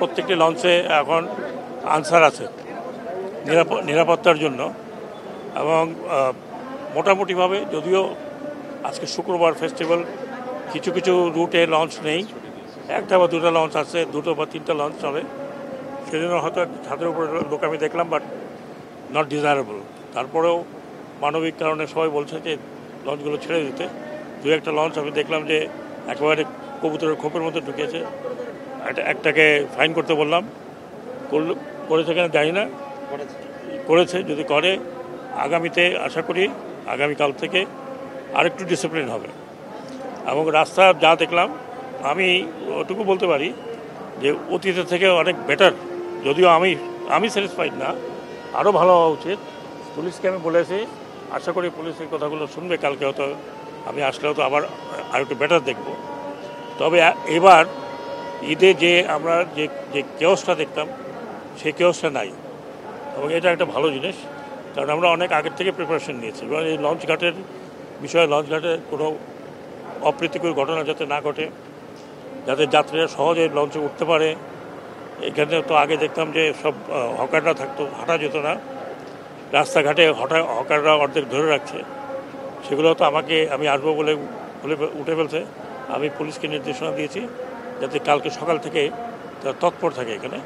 প্রত্যেকটি লঞ্চে এখন আনসার আছে নিরাপত্তার জন্য, এবং মোটামুটিভাবে যদিও আজকে শুক্রবার ফেস্টিভ্যাল, কিছু কিছু রুটে লঞ্চ নেই, একটা বা দুটো লঞ্চ আছে, দুটো বা তিনটা লঞ্চ চলে, সেজন্য হয়তো ছাদের উপরে লোক আমি দেখলাম, বাট নট ডিজায়ারেবল। তারপরেও মানবিক কারণে সবাই বলছে যে লঞ্চগুলো ছেড়ে দিতে। দু একটা লঞ্চ আমি দেখলাম যে একেবারে কবুতরের খোপের মধ্যে ঢুকেছে, একটাকে ফাইন করতে বললাম, করেছে কেন জানি না, করেছে। যদি করে আগামীতে আশা করি আগামীকাল থেকে আরেকটু ডিসিপ্লিন হবে। এবং রাস্তা যা দেখলাম, আমি ওটুকু বলতে পারি যে অতীতের থেকে অনেক বেটার, যদিও আমি স্যাটিসফাইড না, আরও ভালো হওয়া উচিত। পুলিশকে আমি বলেছি, আশা করি পুলিশের কথাগুলো শুনবে। কালকে হয়তো আমি আসলেও তো আবার আরেকটু বেটার দেখব। তবে এবার ঈদে যে আমরা যে কেওসটা দেখতাম, সেই কেওসটা নাই, এবং এটা একটা ভালো জিনিস, কারণ আমরা অনেক আগের থেকে প্রিপারেশন নিয়েছি। এবার এই লঞ্চ ঘাটের বিষয়ে, লঞ্চ ঘাটে কোনো অপ্রীতিকর ঘটনা যাতে না ঘটে, যাতে যাত্রীরা সহজে লঞ্চে উঠতে পারে। এখানে তো আগে দেখতাম যে সব হকাররা থাকতো, হাঁটা যেত না, রাস্তাঘাটে হকাররা অর্ধেক ধরে রাখছে। সেগুলো তো আমি আসবো বলে উঠে ফেলছে। আমি পুলিশকে নির্দেশনা দিয়েছি যাতে কালকে সকাল থেকে তারা তৎপর থাকে এখানে।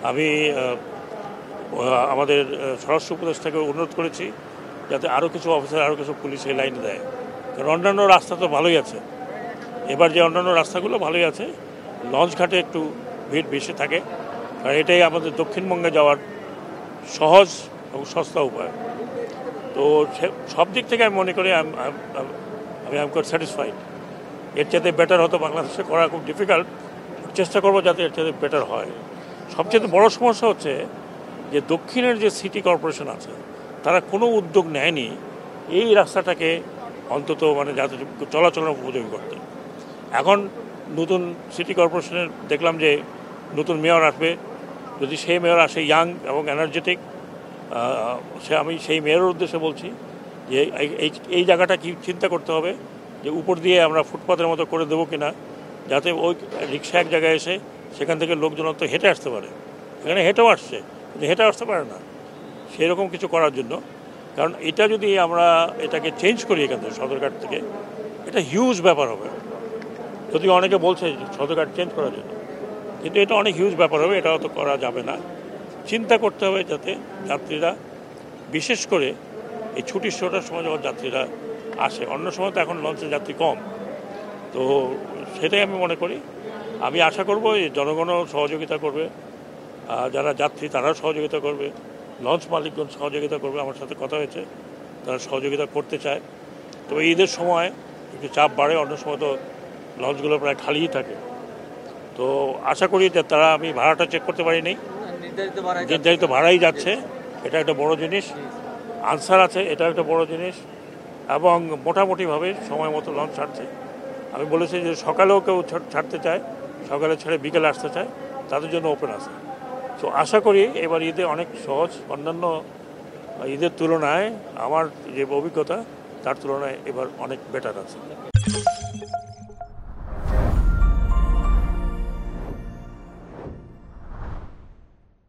আমি আমাদের স্বরাষ্ট্র উপদেষ্টাকে অনুরোধ করেছি যাতে আরও কিছু অফিসার, আরও কিছু পুলিশ এই লাইনে দেয়, কারণ অন্যান্য রাস্তা তো ভালোই আছে। এবার যে অন্যান্য রাস্তাগুলো ভালোই আছে, লঞ্চ ঘাটে একটু ভিড় বেশি থাকে, কারণ এটাই আমাদের দক্ষিণবঙ্গে যাওয়ার সহজ এবং সস্তা উপায়। তো সব দিক থেকে আমি মনে করি আমি কোয়াইট স্যাটিসফাইড। এর চাইতে বেটার হতো বাংলাদেশে করা খুব ডিফিকাল্ট, চেষ্টা করবো যাতে এর চাইতে বেটার হয়। সবচেয়ে বড় সমস্যা হচ্ছে যে দক্ষিণের যে সিটি কর্পোরেশন আছে, তারা কোনো উদ্যোগ নেয়নি এই রাস্তাটাকে অন্তত যাতে চলাচলের উপযোগী করতে। এখন নতুন সিটি কর্পোরেশনের দেখলাম যে নতুন মেয়র আসবে, যদি সেই মেয়র আসে ইয়াং এবং এনার্জেটিক, আমি সেই মেয়রের উদ্দেশ্যে বলছি যে এই জায়গাটা কি চিন্তা করতে হবে যে উপর দিয়ে আমরা ফুটপাতের মতো করে দেবো কিনা, যাতে ওই রিক্সা এক জায়গায় এসে সেখান থেকে লোকজন তো হেঁটে আসতে পারে। এখানে হেঁটেও আসছে, কিন্তু হেঁটে আসতে পারে না, সেরকম কিছু করার জন্য। কারণ এটা যদি আমরা এটাকে চেঞ্জ করি এখান থেকে, সদরঘাট থেকে, এটা হিউজ ব্যাপার হবে। যদি অনেকে বলছে সদরঘাট চেঞ্জ করার জন্য, কিন্তু এটা অনেক হিউজ ব্যাপার হবে, এটাও তো করা যাবে না। চিন্তা করতে হবে যাতে যাত্রীরা, বিশেষ করে এই ছুটির শোটার সময় যখন যাত্রীরা আসে, অন্য সময় তো এখন লঞ্চের যাত্রী কম, তো সেটাই আমি মনে করি। আমি আশা করব এই জনগণও সহযোগিতা করবে, যারা যাত্রী তারাও সহযোগিতা করবে, লঞ্চ মালিকগণ সহযোগিতা করবে। আমার সাথে কথা হয়েছে, তারা সহযোগিতা করতে চায়। তবে ঈদের সময় একটু চাপ বাড়ে, অন্য সময় তো লঞ্চগুলো প্রায় খালিই থাকে। তো আশা করি যে তারা, আমি ভাড়াটা চেক করতে পারিনি, নির্ধারিত ভাড়াই যাচ্ছে, এটা একটা বড় জিনিস। আনসার আছে, এটা একটা বড় জিনিস, এবং মোটামুটিভাবে সময় মতো লঞ্চ ছাড়ছে। আমি বলেছি যে সকালেও কেউ ছাড়তে চায়, সকালে ছেড়ে বিকেলে আসতে চায়, তাদের জন্য ওপেন আছে। তো আশা করি এবার ঈদে অনেক সহজ, অন্যান্য ঈদের তুলনায় আমার যে অভিজ্ঞতা তার তুলনায় এবার অনেক বেটার আছে।